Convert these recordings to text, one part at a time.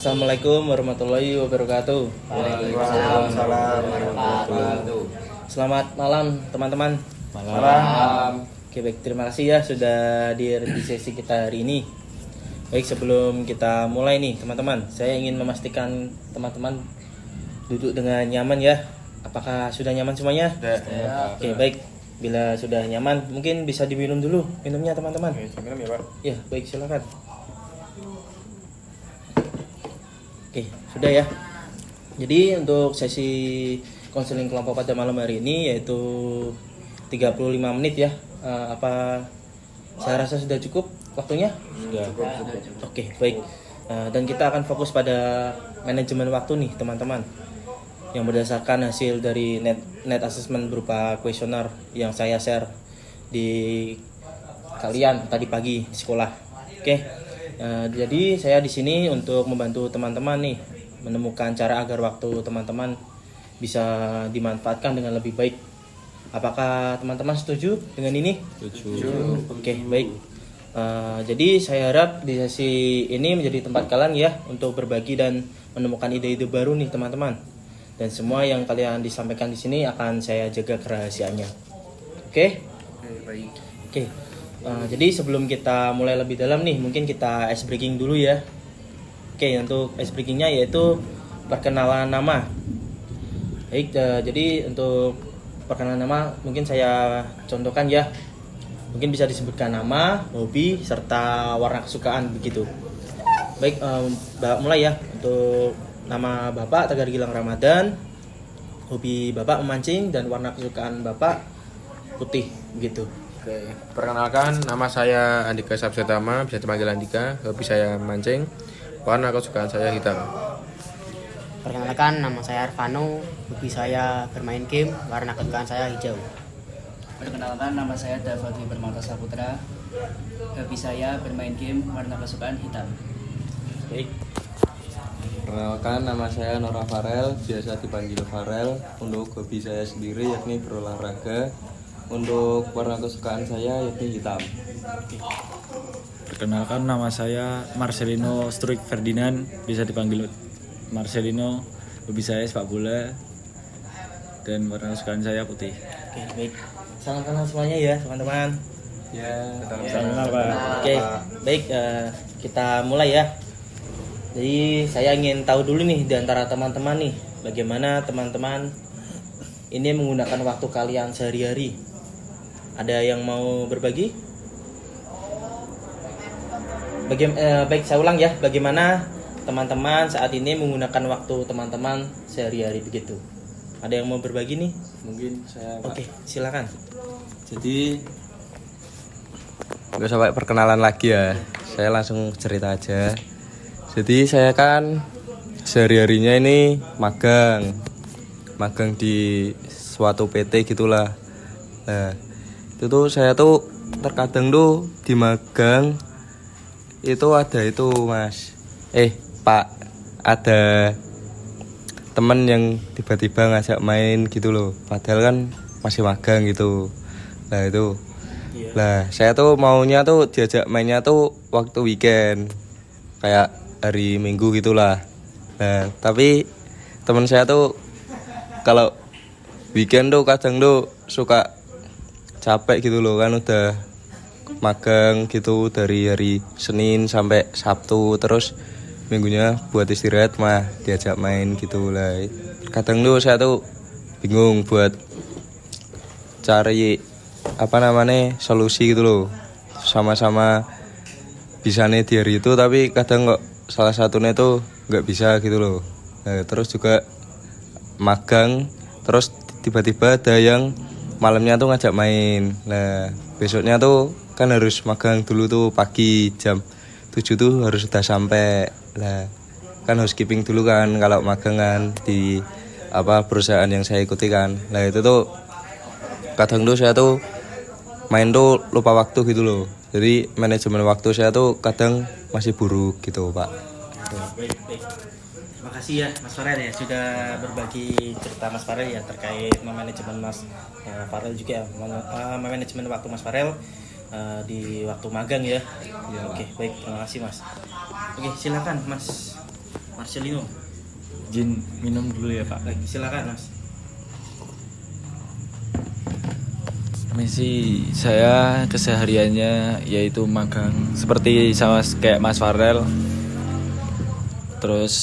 Assalamualaikum warahmatullahi wabarakatuh. Waalaikumsalam warahmatullahi wabarakatuh. Selamat malam teman-teman. Malam. Oke, baik, terima kasih ya sudah hadir di sesi kita hari ini. Baik, sebelum kita mulai nih teman-teman, saya ingin memastikan teman-teman duduk dengan nyaman ya. Apakah sudah nyaman semuanya? Sudah. Oke, baik. Bila sudah nyaman, mungkin bisa diminum dulu minumnya teman-teman. Minum ya, Pak. Ya, baik, silakan. Oke, sudah ya. Jadi untuk sesi konseling kelompok pada malam hari ini yaitu 35 menit ya. Apa saya rasa sudah cukup waktunya? Sudah. Oke, baik. Dan kita akan fokus pada manajemen waktu nih, teman-teman. Yang berdasarkan hasil dari net assessment berupa kuesioner yang saya share di kalian tadi pagi di sekolah. Oke. Jadi saya di sini untuk membantu teman-teman nih menemukan cara agar waktu teman-teman bisa dimanfaatkan dengan lebih baik. Apakah teman-teman setuju dengan ini? Setuju. Oke, baik. Jadi saya harap di sesi ini menjadi tempat kalian ya untuk berbagi dan menemukan ide-ide baru nih teman-teman. Dan semua yang kalian disampaikan di sini akan saya jaga kerahasiaannya. Oke? Baik. Oke. Jadi sebelum kita mulai lebih dalam nih, mungkin kita ice breaking dulu ya. Oke, untuk ice breakingnya yaitu perkenalan nama. Baik, jadi untuk perkenalan nama mungkin saya contohkan ya. Mungkin bisa disebutkan nama, hobi, serta warna kesukaan begitu. Baik, mulai ya. Untuk nama Bapak Tegar Gilang Ramadan, hobi Bapak memancing, dan warna kesukaan Bapak putih begitu. Oke, perkenalkan nama saya Andika Sabsetama, bisa dipanggil Andika. Hobi saya mancing, warna kesukaan saya hitam. Perkenalkan, nama saya Arvano, hobi saya bermain game, warna kesukaan saya hijau. Perkenalkan, nama saya Davadi Permata Saputra, hobi saya bermain game, warna kesukaan hitam. Baik. Perkenalkan, nama saya Nora Farel, biasa dipanggil Farel. Untuk hobi saya sendiri yakni berolahraga. Untuk warna kesukaan saya yakni hitam. Perkenalkan, nama saya Marcelino Struik Ferdinand, bisa dipanggil Marcelino. Hobi saya sepak bola dan warna kesukaan saya putih. Oke, baik. Salam kenal semuanya ya, teman-teman. Ya, Salam kenal, Pak. Oke, baik. Kita mulai ya. Jadi saya ingin tahu dulu nih di antara teman-teman nih, bagaimana teman-teman ini menggunakan waktu kalian sehari-hari. Ada yang mau berbagi? Baik, saya ulang ya. Bagaimana teman-teman saat ini menggunakan waktu teman-teman sehari-hari begitu? Ada yang mau berbagi nih? mungkin saya Pak. Oke, silakan. Jadi nggak usah pakai perkenalan lagi ya. Saya langsung cerita aja. Jadi saya kan sehari-harinya ini magang di suatu PT gitulah. Nah, itu tuh saya tuh terkadang tuh di magang itu ada itu Mas. Pak, ada temen yang tiba-tiba ngajak main gitu loh. Padahal kan masih magang gitu. Nah itu. Lah saya tuh maunya tuh diajak mainnya tuh waktu weekend. Kayak hari Minggu gitulah. Nah, tapi teman saya tuh kalau weekend tuh kadang tuh suka capek gitu loh, kan udah magang gitu dari hari Senin sampai Sabtu, terus minggunya buat istirahat mah diajak main gitu lah. Kadang tuh saya tuh bingung buat cari solusi gitu loh. Sama-sama bisa nih di hari itu, tapi kadang kok salah satunya tuh nggak bisa gitu loh. Nah, terus juga magang, terus tiba-tiba ada yang malamnya tuh ngajak main. Nah, besoknya tuh kan harus magang dulu tuh pagi jam 7 tuh harus sudah sampai. Lah, kan housekeeping dulu kan kalau magang kan di perusahaan yang saya ikuti kan. Nah, itu tuh kadang tuh saya tuh main tuh lupa waktu gitu loh. Jadi manajemen waktu saya tuh kadang masih buruk gitu, Pak. Baik. Terima kasih ya Mas Farel ya sudah berbagi cerita Mas Farel ya terkait manajemen Mas Farel juga ya, manajemen waktu Mas Farel di waktu magang ya. Oke, baik, terima kasih Mas. Oke, silakan Mas Marcelino. Izin minum dulu ya Pak. Baik, silakan Mas. Misi saya kesehariannya yaitu magang seperti sama kayak Mas Farel. Terus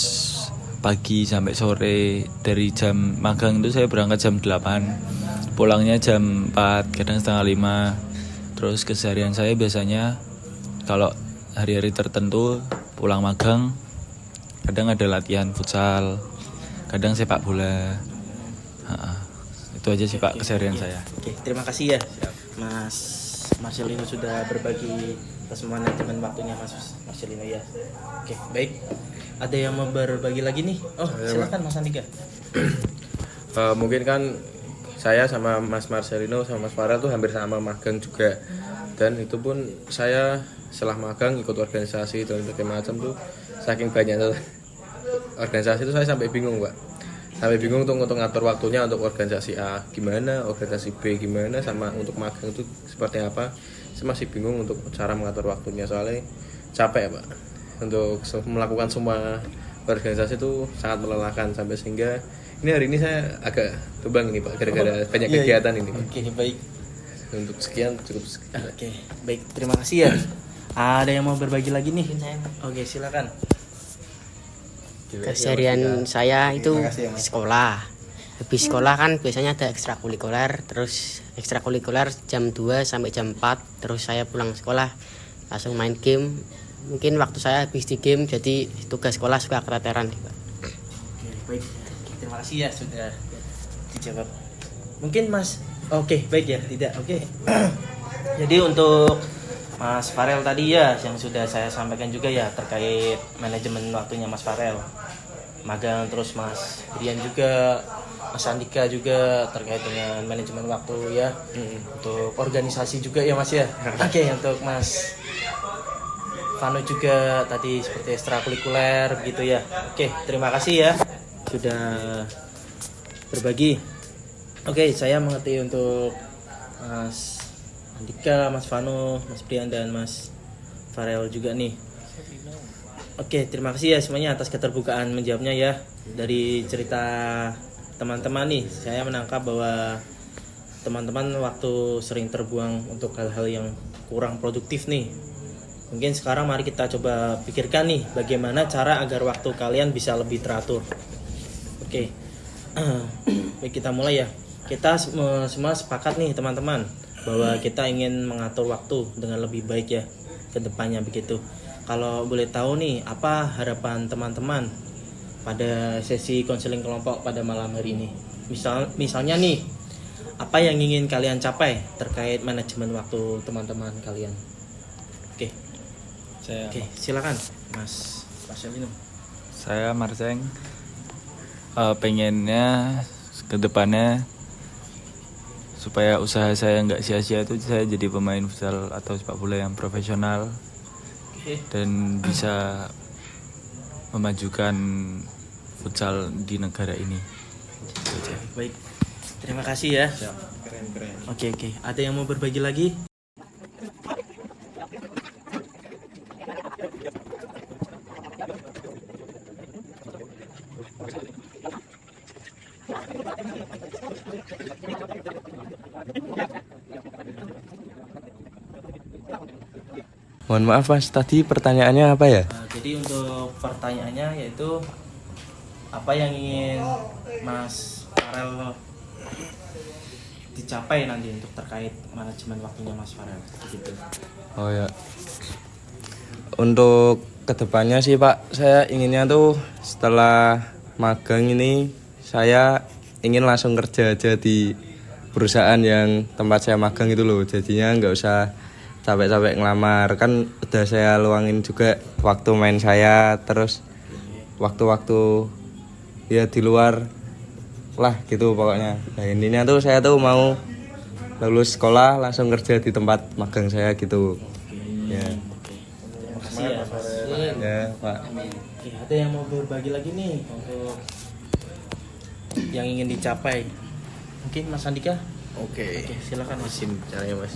pagi sampai sore, dari jam magang itu saya berangkat jam 8, pulangnya jam 4, kadang setengah 5. Terus keseharian saya biasanya kalau hari-hari tertentu pulang magang, kadang ada latihan futsal, kadang sepak bola. Itu aja sih Pak keseharian saya. Oke, terima kasih ya Mas Marcelino sudah berbagi atas manajemen waktunya Mas Marcelino ya. Oke, baik. Ada yang mau berbagi lagi nih? Oh, silakan Mas Andika. Mungkin kan saya sama Mas Marcelino sama Mas Farel tuh hampir sama magang juga, dan itu pun saya setelah magang ikut organisasi dan berbagai macam tuh, saking banyaknya organisasi itu saya sampai bingung Pak, sampai bingung tuh untuk ngatur waktunya untuk organisasi A gimana, organisasi B gimana, sama untuk magang itu seperti apa. Saya masih bingung untuk cara mengatur waktunya, soalnya capek Pak untuk melakukan semua organisasi itu sangat melelahkan, sampai sehingga hari ini saya agak tumbang ini Pak, gara-gara banyak kegiatan ini. Oke, baik. Untuk sekian cukup sekian. Oke, baik. Terima kasih ya. Ada yang mau berbagi lagi nih? Oke, silakan. Keseharian saya itu sekolah. Habis sekolah kan biasanya ada ekstrakurikuler, terus ekstrakurikuler jam 2 sampai jam 4, terus saya pulang sekolah langsung main game. Mungkin waktu saya habis di game, jadi tugas sekolah suka keteteran. Oke, baik. Terima kasih ya sudah dijawab. Mungkin Mas, oke, baik ya, tidak, oke. Jadi untuk Mas Farel tadi ya yang sudah saya sampaikan juga ya terkait manajemen waktunya Mas Farel. Magang, terus Mas Brian juga, Mas Andika juga terkait dengan manajemen waktu ya. Untuk organisasi juga ya Mas ya. Oke, untuk Mas Vano juga tadi seperti ekstrakurikuler begitu ya. Oke, terima kasih ya sudah berbagi. Oke, saya mengerti untuk Mas Andika, Mas Vano, Mas Brian dan Mas Farel juga nih. Oke, terima kasih ya semuanya atas keterbukaan menjawabnya ya. Dari cerita teman-teman nih, saya menangkap bahwa teman-teman waktu sering terbuang untuk hal-hal yang kurang produktif nih. Mungkin sekarang mari kita coba pikirkan nih bagaimana cara agar waktu kalian bisa lebih teratur. Oke, baik, kita mulai ya. Kita semua sepakat nih teman-teman bahwa kita ingin mengatur waktu dengan lebih baik ya ke depannya begitu. Kalau boleh tahu nih, apa harapan teman-teman pada sesi konseling kelompok pada malam hari ini? Misalnya nih, apa yang ingin kalian capai terkait manajemen waktu teman-teman kalian? Oke, silakan Mas Marcelino. Saya Marceng, pengennya ke depannya supaya usaha saya nggak sia-sia itu saya jadi pemain futsal atau sepak bola yang profesional dan bisa memajukan futsal di negara ini. Baik, terima kasih ya. Keren. Oke, ada yang mau berbagi lagi? Mohon maaf Mas, tadi pertanyaannya apa ya? Jadi untuk pertanyaannya yaitu apa yang ingin Mas Farel dicapai nanti untuk terkait manajemen waktunya Mas Farel gitu. Oh ya. Untuk kedepannya sih Pak, saya inginnya tuh setelah magang ini saya ingin langsung kerja aja di perusahaan yang tempat saya magang itu loh. Jadinya nggak usah capek-capek ngelamar, kan udah saya luangin juga waktu main saya, terus waktu-waktu ya di luar lah gitu pokoknya. Nah intinya tuh saya tuh mau lulus sekolah langsung kerja di tempat magang saya gitu. Ya. Terima kasih ya Mas. Ya Pak. Oke, ada yang mau berbagi lagi nih untuk yang ingin dicapai? Mungkin Mas Andika? Oke, Silakan Mas. izin caranya Mas.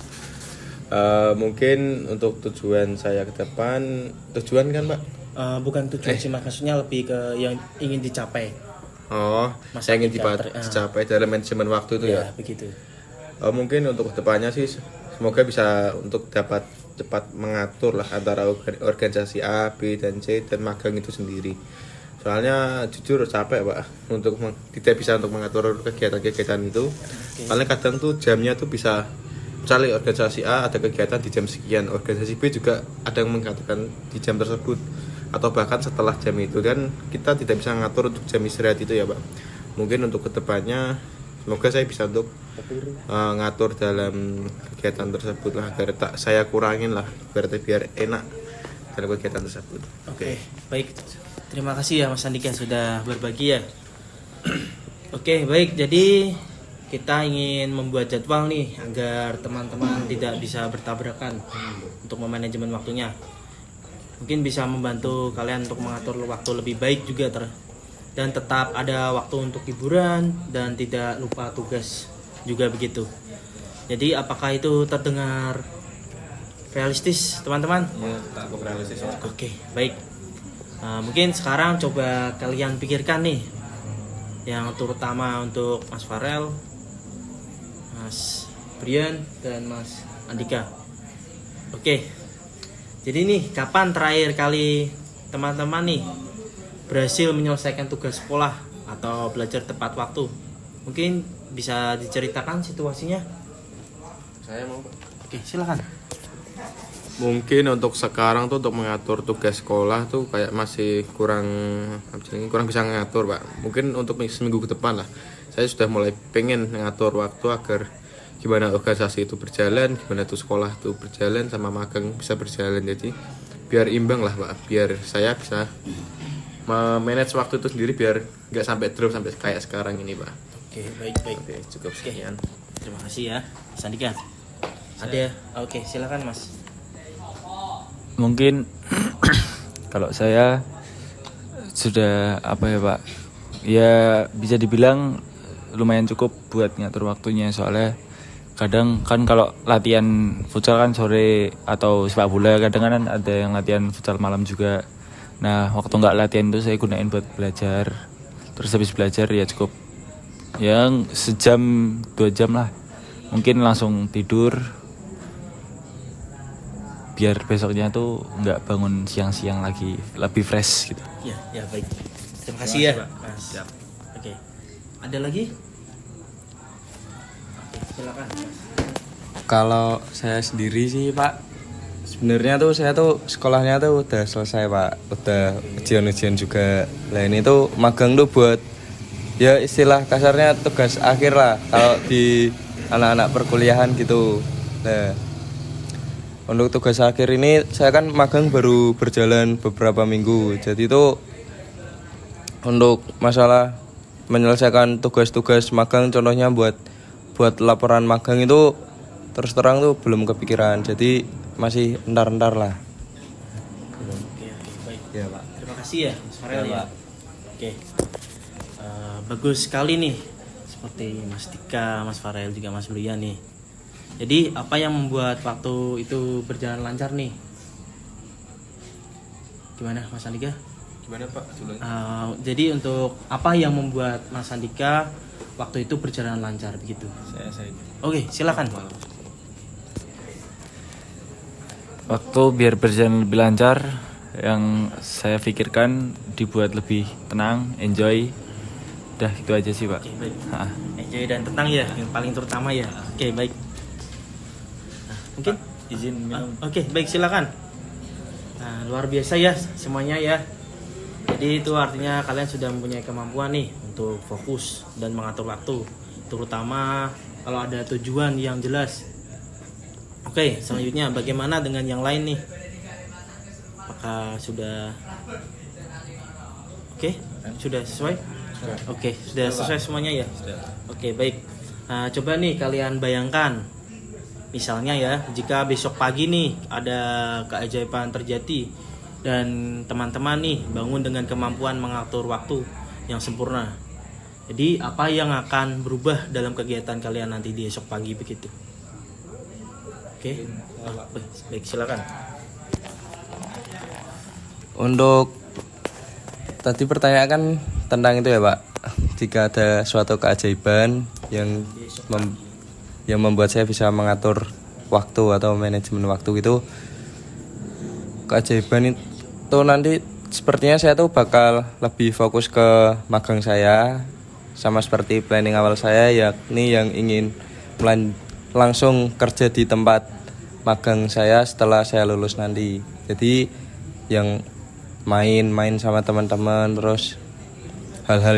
Mungkin untuk tujuan saya ke depan, tujuan kan Pak, Bukan tujuan sih mas, maksudnya lebih ke yang ingin dicapai. Oh, Mas saya ingin Andika, dicapai dalam manajemen waktu itu ya. Begitu. Mungkin untuk kedepannya sih semoga bisa untuk dapat cepat mengatur lah antara organisasi A, B, dan C dan magang itu sendiri. Soalnya jujur capek pak untuk tidak bisa untuk mengatur kegiatan-kegiatan itu. Paling kadang tuh jamnya tuh bisa misalnya organisasi A ada kegiatan di jam sekian, organisasi B juga ada yang mengatakan di jam tersebut atau bahkan setelah jam itu, dan kita tidak bisa mengatur untuk jam istirahat itu ya pak. Mungkin untuk kedepannya semoga saya bisa untuk ngatur dalam kegiatan tersebut lah agar saya kurangin lah berarti biar enak dalam kegiatan tersebut. Oke, baik. Terima kasih ya Mas Andika sudah berbagi ya. Oke, baik. Jadi kita ingin membuat jadwal nih agar teman-teman tidak bisa bertabrakan untuk memanajemen waktunya. Mungkin bisa membantu kalian untuk mengatur waktu lebih baik juga dan tetap ada waktu untuk hiburan dan tidak lupa tugas juga begitu. Jadi apakah itu terdengar realistis teman-teman? Ya, cukup realistis. Oke, baik. Mungkin sekarang coba kalian pikirkan nih, yang terutama untuk Mas Farel, Mas Brian, dan Mas Andika. Oke, jadi nih kapan terakhir kali teman-teman nih berhasil menyelesaikan tugas sekolah atau belajar tepat waktu? Mungkin bisa diceritakan situasinya? Saya mau. Oke, silakan. Mungkin untuk sekarang tuh untuk mengatur tugas sekolah tuh kayak masih kurang bisa ngatur pak. Mungkin untuk seminggu ke depan lah saya sudah mulai pengen ngatur waktu agar gimana organisasi itu berjalan, gimana tuh sekolah tuh berjalan, sama magang bisa berjalan. Jadi biar imbang lah pak, biar saya bisa manage waktu itu sendiri biar nggak sampai drop sampai kayak sekarang ini pak. Oke, baik. Oke, cukup sekian. Terima kasih ya, Mas Andika. Ada? Oke, silakan Mas. Mungkin kalau saya sudah apa ya pak, ya bisa dibilang lumayan cukup buat ngatur waktunya. Soalnya kadang kan kalau latihan futsal kan sore atau sepak bola, kadang kan ada yang latihan futsal malam juga. Nah waktu nggak latihan itu saya gunain buat belajar. Terus habis belajar ya cukup yang sejam 2 jam lah, mungkin langsung tidur biar besoknya tuh nggak bangun siang-siang lagi, lebih fresh gitu. Ya baik. Terima kasih ya, Mas. Siap. Oke. Ada lagi? Oke, silakan. Mas. Kalau saya sendiri sih Pak, sebenarnya tuh saya tuh sekolahnya tuh udah selesai Pak, udah ujian-ujian juga. Lah ini tuh magang tuh buat ya istilah kasarnya tugas akhir lah kalau di anak-anak perkuliahan gitu. Nah, untuk tugas akhir ini saya kan magang baru berjalan beberapa minggu. Jadi itu untuk masalah menyelesaikan tugas-tugas magang, contohnya buat laporan magang itu terus terang tuh belum kepikiran. Jadi masih entar-entar lah. Oke, baik. Ya Pak. Terima kasih ya, Mas Farel Ya, ya. Pak. Oke. Bagus sekali nih. Seperti Mas Dika, Mas Farel juga Mas Brian nih. Jadi apa yang membuat waktu itu berjalan lancar nih? Gimana Mas Andika? Gimana pak? Jadi untuk apa yang membuat Mas Andika waktu itu berjalan lancar begitu? Saya. Oke, silakan. Waktu biar berjalan lebih lancar, yang saya pikirkan dibuat lebih tenang, enjoy. Udah gitu aja sih pak. Oke, baik. Ah. Enjoy dan tenang ya, yang paling terutama ya. Oke, baik. Nah, mungkin Izin minum. Oke, baik silakan. Nah, luar biasa ya semuanya ya. Jadi itu artinya kalian sudah mempunyai kemampuan nih untuk fokus dan mengatur waktu, terutama kalau ada tujuan yang jelas. Oke, selanjutnya bagaimana dengan yang lain nih? Apakah sudah sudah sesuai? Oke, sudah sesuai semuanya ya? Oke, baik. Nah, coba nih kalian bayangkan, misalnya ya, jika besok pagi nih ada keajaiban terjadi dan teman-teman nih bangun dengan kemampuan mengatur waktu yang sempurna. Jadi apa yang akan berubah dalam kegiatan kalian nanti di esok pagi begitu? Oke, baik silakan. Untuk tadi pertanyaan kan tentang itu ya Pak, jika ada suatu keajaiban yang yang membuat saya bisa mengatur waktu atau manajemen waktu itu, keajaiban itu nanti sepertinya saya tuh bakal lebih fokus ke magang saya, sama seperti planning awal saya, yakni yang ingin langsung kerja di tempat magang saya setelah saya lulus nanti. Jadi yang main-main sama teman-teman, terus hal-hal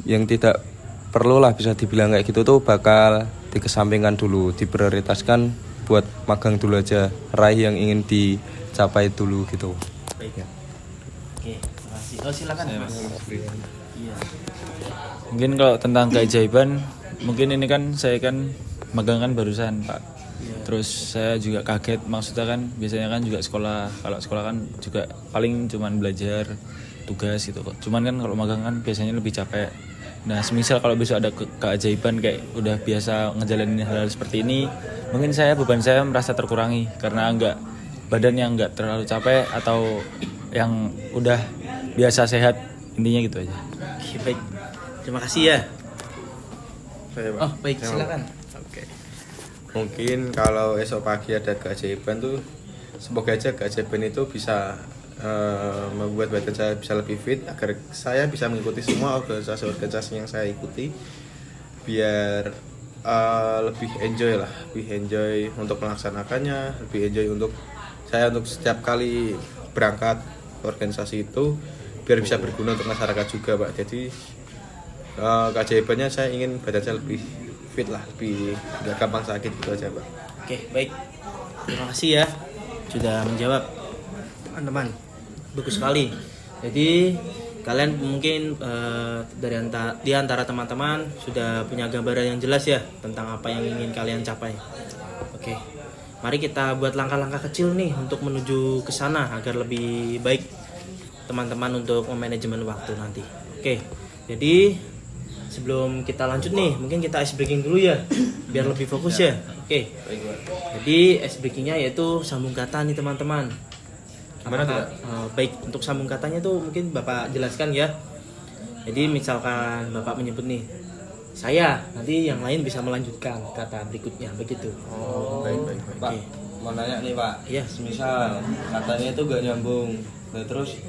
yang tidak perlu lah bisa dibilang kayak gitu tuh bakal dikesampingkan dulu, diprioritaskan buat magang dulu aja, raih yang ingin dicapai dulu gitu. Baik. Oke, terima kasih. Oh, silakan Mas. Iya. Mungkin kalau tentang keajaiban, mungkin ini kan saya kan magang kan barusan Pak. Terus saya juga kaget, maksudnya kan biasanya kan juga sekolah, kalau sekolah kan juga paling cuman belajar tugas gitu kok. Cuman kan kalau magang kan biasanya lebih capek. Nah, semisal kalau besok ada keajaiban kayak udah biasa ngejalanin hal-hal seperti ini, mungkin beban saya merasa terkurangi karena badan yang enggak terlalu capek atau yang udah biasa sehat, intinya gitu aja. Oke, baik. Terima kasih ya. Saya, Pak. Oh, baik, silakan. Oke. Mungkin kalau esok pagi ada keajaiban tuh, semoga aja keajaiban itu bisa membuat badan saya bisa lebih fit agar saya bisa mengikuti semua organisasi yang saya ikuti, biar lebih enjoy untuk melaksanakannya, lebih enjoy untuk setiap kali berangkat ke organisasi itu, biar bisa berguna untuk masyarakat juga Pak. Jadi keajaibannya saya ingin badan saya lebih fit lah, lebih nggak gampang sakit gitu aja Pak. Oke, baik. Terima kasih ya sudah menjawab teman-teman. Bagus sekali. Jadi kalian mungkin di antara teman-teman sudah punya gambaran yang jelas ya tentang apa yang ingin kalian capai. Oke. Mari kita buat langkah-langkah kecil nih untuk menuju ke sana agar lebih baik teman-teman untuk memanajemen waktu nanti. Oke. Jadi sebelum kita lanjut nih, mungkin kita ice breaking dulu ya biar lebih fokus ya. Oke. Jadi ice breakingnya yaitu sambung kata nih teman-teman. Baik, untuk sambung katanya tuh mungkin Bapak jelaskan ya. Jadi misalkan Bapak menyebut nih saya, nanti yang lain bisa melanjutkan kata berikutnya begitu. Baik. Pak, mau nanya nih Pak, Iya. misal katanya itu gak nyambung, nah, terus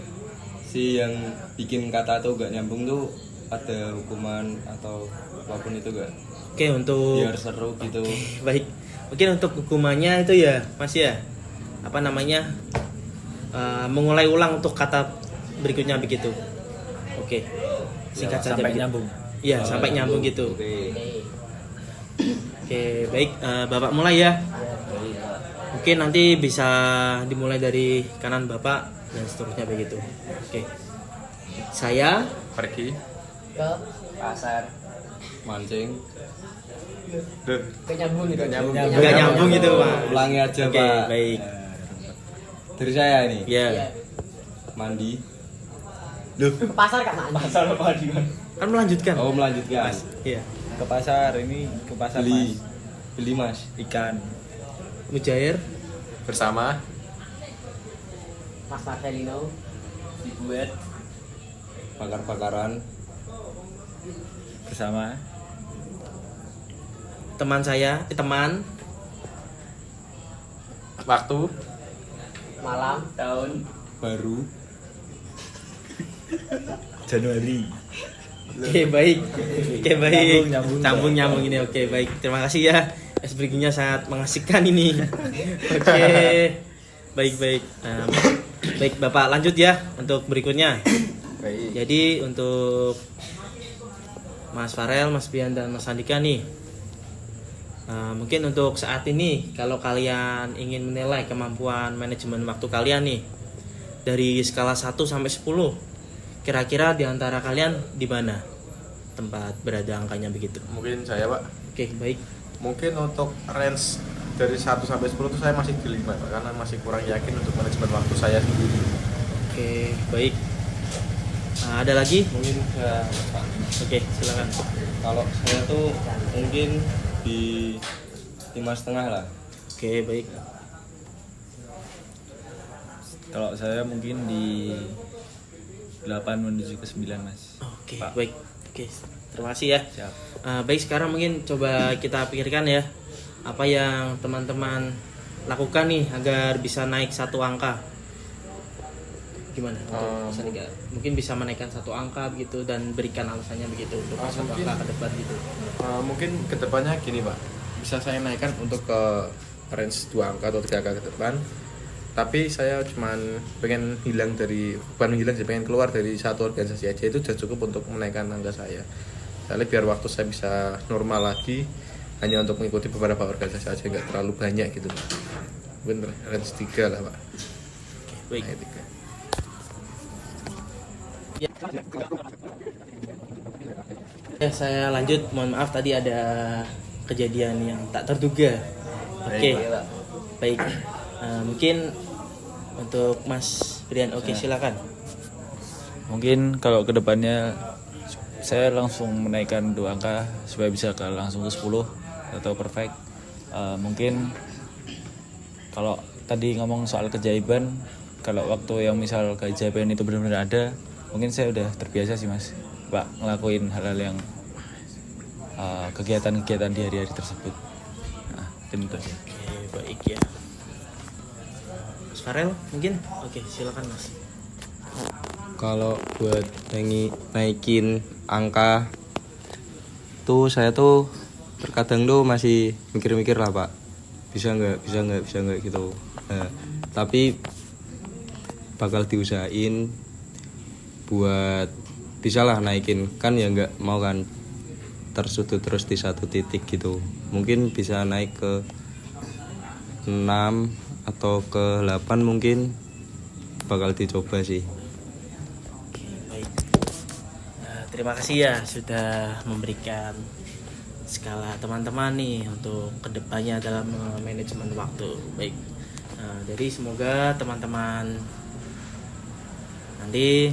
si yang bikin kata itu gak nyambung tuh ada hukuman atau apapun itu gak? Oke, untuk Biar seru gitu. baik. Mungkin untuk hukumannya itu ya Mas ya, apa namanya, mengulai ulang untuk kata berikutnya begitu. Oke, singkat saja sampai begitu. nyambung. Iya, sampai nyambung gitu. Oke. Oke, baik, Bapak mulai ya. Mungkin nanti bisa dimulai dari kanan Bapak dan seterusnya begitu. Oke. Saya Pergi Ke Pasar. Mancing. ke nyambung gitu. nggak nyambung gitu Pak. Ulangi aja Oke, Pak. baik. Dari saya ini. Ya, Mandi. Ke pasar Kak mandi. kan melanjutkan. Oh, melanjutkan. Iya. Ke pasar Beli Mas. ikan. Mujair, bersama Mas Marcelino Dibuat. Bakar-bakaran. Bersama teman waktu malam Tahun. Baru. Januari. Oke, baik. Oke, baik. Nyambung. Nyambung ini. Oke, baik. Terima kasih ya. Ice breaking-nya sangat mengasihkan ini. Oke. Baik. Baik, Bapak lanjut ya untuk berikutnya. baik. Jadi untuk Mas Farel, Mas Bian dan Mas Andika nih. Mungkin untuk saat ini kalau kalian ingin menilai kemampuan manajemen waktu kalian nih dari skala 1 sampai 10, kira-kira di antara kalian di mana tempat berada angkanya begitu? Mungkin saya Pak, Oke, baik. mungkin untuk range dari 1 sampai 10 itu saya masih di 5 Pak, karena masih kurang yakin untuk manajemen waktu saya sendiri. Oke, baik. Ada lagi? Mungkin saya Pak. Oke, silakan. Kalau saya tuh mungkin di 5,5 lah. Oke, baik. Kalau saya mungkin di 8 menuju ke 9 Mas. Oke, Pak. baik. Oke, terima kasih ya. Siap. Baik, sekarang mungkin coba kita pikirkan ya, apa yang teman-teman lakukan nih agar bisa naik satu angka. Gimana? Untuk Mas Andika? Mungkin bisa menaikkan satu angka begitu dan berikan alasannya begitu untuk satu mungkin- angka ke depan gitu. Mungkin kedepannya gini Pak, bisa saya naikkan untuk ke range 2 angka atau 3 angka ke depan. Tapi saya cuman pengen hilang dari, bukan hilang sih, pengen keluar dari satu organisasi aja, itu sudah cukup untuk menaikkan angka saya. Soalnya biar waktu saya bisa normal lagi, hanya untuk mengikuti beberapa organisasi aja, nggak terlalu banyak gitu. Mungkin range 3 lah Pak. Baik. Naik 3. Ya, saya lanjut. Mohon maaf tadi ada kejadian yang tak terduga. Oke. Baik. Mungkin untuk Mas Brian, oke silakan. Mungkin kalau kedepannya saya langsung menaikkan 2 angka supaya bisa langsung ke 10 atau perfect. Mungkin kalau tadi ngomong soal keajaiban, kalau waktu yang misal keajaiban itu benar-benar ada, mungkin saya udah terbiasa sih Mas Pak ngelakuin hal-hal yang kegiatan-kegiatan di hari-hari tersebut. Nah, mungkin itu aja. Oke, baik ya. Mas Farel mungkin? Oke, silakan Mas. Kalau buat naikin angka tuh saya tuh terkadang tuh masih mikir-mikir lah Pak, bisa nggak gitu. Nah, tapi bakal diusahain buat bisa lah naikin, kan ya nggak mau kan tersudut terus di satu titik gitu. Mungkin bisa naik ke 6 atau ke 8 mungkin bakal dicoba sih. Oke, baik. Terima kasih ya sudah memberikan skala teman-teman nih untuk kedepannya dalam manajemen waktu. Baik. Jadi semoga teman-teman nanti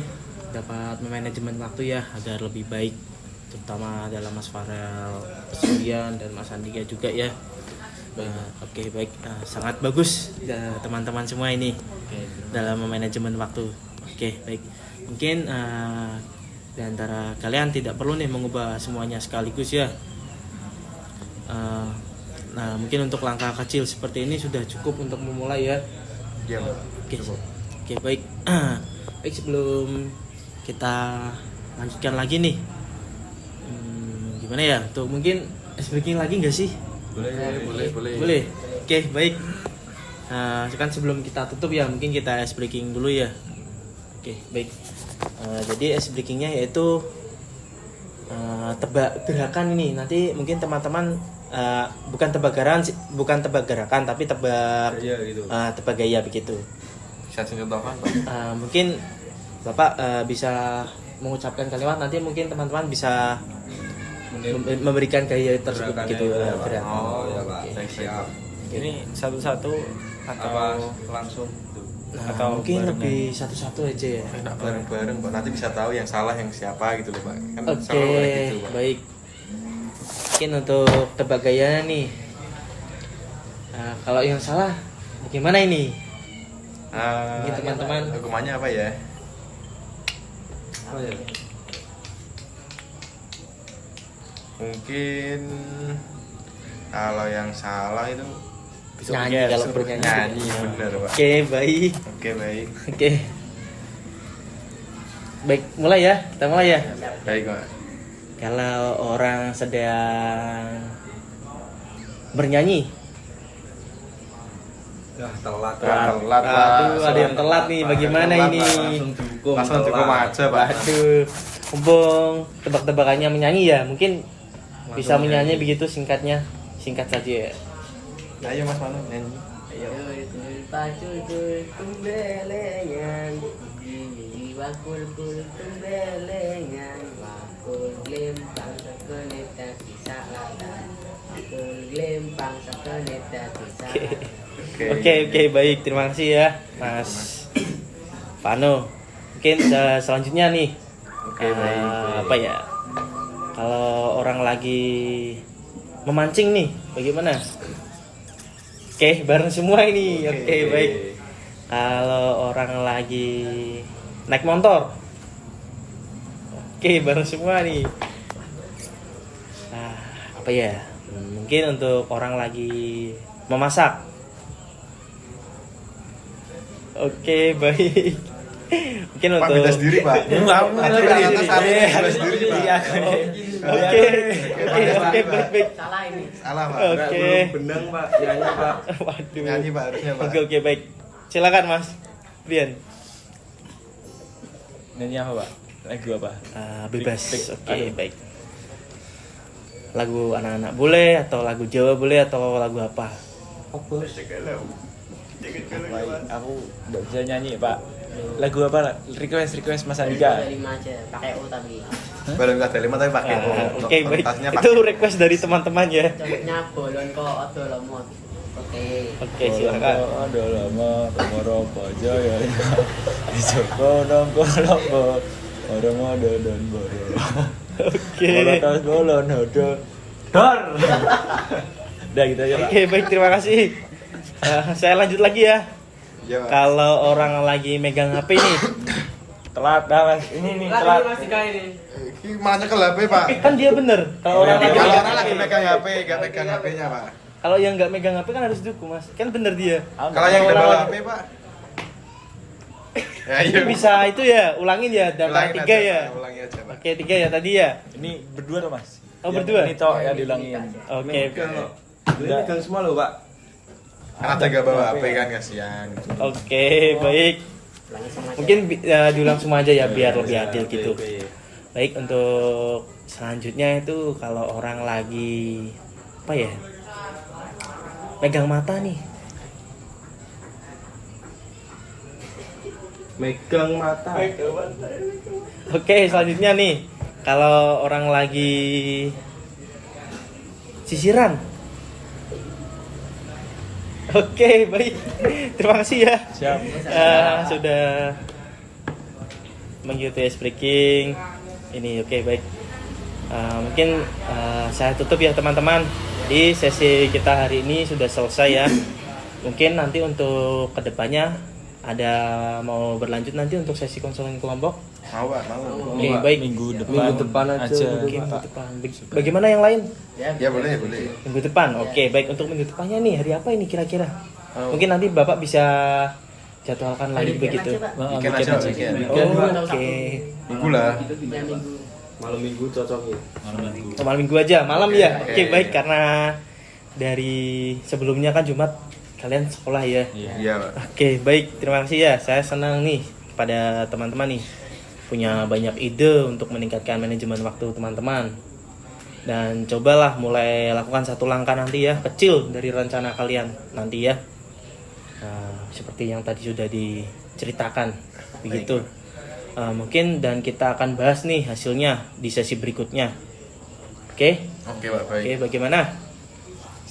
dapat memanajemen waktu ya agar lebih baik, terutama dalam Mas Farel, Julian dan Mas Andika juga ya. Oke, baik. Sangat bagus ya, teman-teman semua ini dalam manajemen waktu. Oke, baik. Mungkin di antara kalian tidak perlu nih mengubah semuanya sekaligus ya. Nah, mungkin untuk langkah kecil seperti ini sudah cukup untuk memulai ya. Iya Pak. Oke, baik. Baik, sebelum kita lanjutkan lagi nih, gimana ya? Untuk mungkin ice breaking lagi nggak sih? Boleh. Oke, baik. Kan sebelum kita tutup ya, mungkin kita ice breaking dulu ya. Oke, baik. Jadi ice breakingnya yaitu tebak gerakan ini. Nanti mungkin teman-teman bukan tebak gerakan, tapi tebak Gaya gitu. tebak gaya begitu. Bisa contohkan Pak. Mungkin Bapak bisa mengucapkan kalimat, nanti mungkin teman-teman bisa memberikan gaya tersebut Gerakannya gitu. itu ya, Pak. Gerakan. Oh ya Pak. Oke. Siap. Ini satu-satu atau langsung? Nah, atau mungkin barengan? lebih satu-satu aja ya. Enak bareng-bareng Pak. Nanti bisa tahu yang salah yang siapa gitu loh Pak. Kan Oke, selalu kayak gitu Pak. baik. Mungkin untuk tebak gayanya nih. Kalau yang salah, bagaimana ini? Mungkin teman-teman. Hukumannya apa ya? Mungkin kalau yang salah itu Nyanyi kalau bernyanyi. nyanyi bener Pak. Oke, baik. Oke baik. Oke. Baik, mulai ya. Kita mulai ya. Baik Pak. Kalau orang sedang bernyanyi. Telat Aduh, ada yang telat nih. Bagaimana ini? Langsung dihukum aja Pak. Aduh, mumpung tebak-tebakannya menyanyi ya, mungkin bisa menyanyi begitu singkat saja ya. Ayo Mas Manu nyanyi. Pacu tumbelengan, wakul tumbelengan, wakul lempang sakoneta kisahatan, wakul lempang sakoneta kisahatan. Oke, baik. Terima kasih ya, Mas Vano. Mungkin selanjutnya nih. Baik. Apa ya? Kalau orang lagi memancing nih, bagaimana? Oke, bareng semua ini. Oke, baik. Kalau orang lagi naik motor. Oke, bareng semua nih. Nah, apa ya? Mungkin untuk orang lagi memasak. Oke, baik. Mungkin Pak untuk beda sendiri Pak. Beda sendiri Pak. Oke, baik. Salah ini. Salah Pak. Oke. Benang Pak, nyanyi Pak. Waduh. Nyanyi Pak harusnya Pak. Oke, baik. Silakan Mas Brian. Nyanyi apa Pak? Lagu apa? Bebas. Big- Oke, aduh. baik. Lagu anak-anak boleh atau lagu Jawa boleh atau lagu apa? Aku nggak bisa nyanyi Pak. Lagu apa? Request Mas Andika. 5 aja, pakai U tapi. Belum ada 5 tapi pakai Oke, baik. tasnya Itu request dari teman-teman ya. Contohnya bolon kok odo lemot. Oke. Oke, silakan. Ada lama Tomoro Pajaya. Di Joko nongko lombo. Orang ada dan boro. Oke. Bolotas bolon ada. Dor. Udah gitu aja Pak. Oke, baik, terima kasih. Saya lanjut lagi ya. Iya Pak. Kalau orang lagi megang HP nih, Telat dah Mas. Ini nih telat. Ini malah nyekel HP Pak. kan dia bener. Kalau orang lagi Kalau megang orang lagi HP. megang HP, gak pegang HP-nya Pak. Kalau yang nggak megang HP kan harus duduk, Mas. Kan bener dia. Kalau yang udah bawa HP Pak. Ya Itu bisa itu ya, ulangin ya data Ulangin 3 aja, ya. Pak. Ulangi aja Pak. Oke, 3 ya tadi ya. Ini berdua tuh Mas. Oh, Yang berdua? Ini cowok ya diulangin. Oke. Ini megang semua loh Pak. Karena ada gak bawa HP kan kasihan. Oke, baik. Mungkin diulang semua aja ya biar lebih adil gitu. Baik, untuk selanjutnya itu kalau orang lagi apa ya? Megang mata nih. Megang mata. Oke, selanjutnya nih. Kalau orang lagi sisiran. Oke, baik. Terima kasih ya. Siap. Sudah mengikuti ice breaking. Ini oke, baik. Mungkin saya tutup ya teman-teman. Di sesi kita hari ini sudah selesai ya. Mungkin nanti untuk kedepannya ada mau berlanjut nanti untuk sesi konseling kelompok. Mau Pak, mau. Oke, baik. Minggu Minggu depan aja. Oke, minggu depan. Bagaimana yang lain? Ya boleh, boleh. Minggu depan. Oke, baik. Untuk minggu depannya nih hari apa ini kira-kira? Mungkin nanti Bapak bisa jadwalkan lagi begitu. Weekend aja, weekend. Oke. Minggu lah. Malam minggu cocok ya. Malam minggu aja, malam ya. Oke. Oke, baik, karena dari sebelumnya kan Jumat kalian sekolah ya. Iya Pak. Oke, baik. Terima kasih ya. Saya senang nih kepada teman-teman nih punya banyak ide untuk meningkatkan manajemen waktu teman-teman. Dan cobalah mulai lakukan satu langkah nanti ya, kecil dari rencana kalian nanti ya. Nah, seperti yang tadi sudah diceritakan begitu. Mungkin dan kita akan bahas nih hasilnya di sesi berikutnya. Oke? Oke Pak, Oke, baik. bagaimana?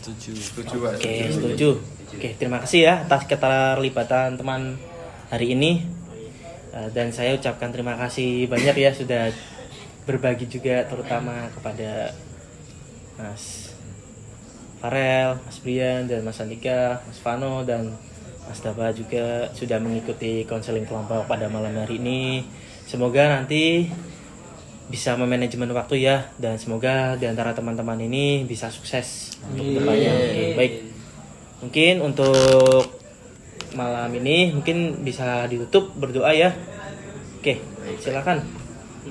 Setuju. Setuju Pak. Oke, setuju. Oke, terima kasih ya atas keterlibatan teman hari ini. Dan saya ucapkan terima kasih banyak ya sudah berbagi juga terutama kepada Mas Farel, Mas Brian, dan Mas Andika, Mas Vano, dan Mas Daba juga sudah mengikuti konseling kelompok pada malam hari ini. Semoga nanti bisa memanajemen waktu ya, dan semoga di antara teman-teman ini bisa sukses untuk kedepannya. Oke, baik. Mungkin untuk malam ini mungkin bisa ditutup berdoa ya. Oke, silakan.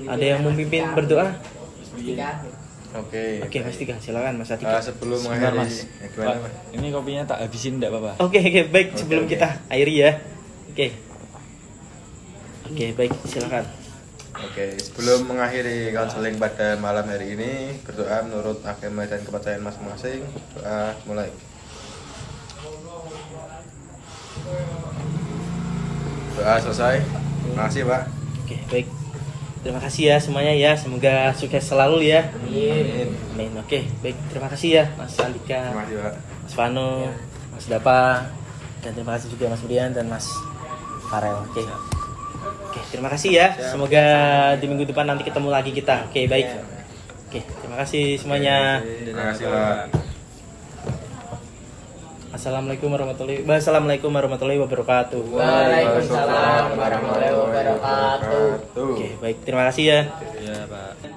Ada yang memimpin berdoa? Oke. Oke, Mas Tika, silakan Mas Atika. Sebelum Sebentar, mengakhiri, Mas. gimana Pak, Mas? ini kopinya tak habisin enggak apa-apa? Oke, baik. Sebelum Oke. kita akhiri ya. Oke. Oke, baik, silakan. Oke, sebelum mengakhiri konseling pada malam hari ini, berdoa menurut agama dan kepercayaan masing-masing. Doa mulai. Doa selesai. Terima kasih Pak. Oke, baik. Terima kasih ya semuanya ya. Semoga sukses selalu ya. Amin. Amin. Oke, baik. Terima kasih ya Mas Andika, Terima kasih Pak. Mas Vano, Mas Dapa, dan terima kasih juga Mas Brian dan Mas Farel. Oke. Oke, terima kasih ya. Semoga di minggu depan nanti ketemu lagi kita. Oke, baik. Oke, terima kasih semuanya. Terima kasih Pak. Assalamualaikum warahmatullahi wabarakatuh. Waalaikumsalam warahmatullahi wabarakatuh. Oke, baik, terima kasih ya. Ya, Pak.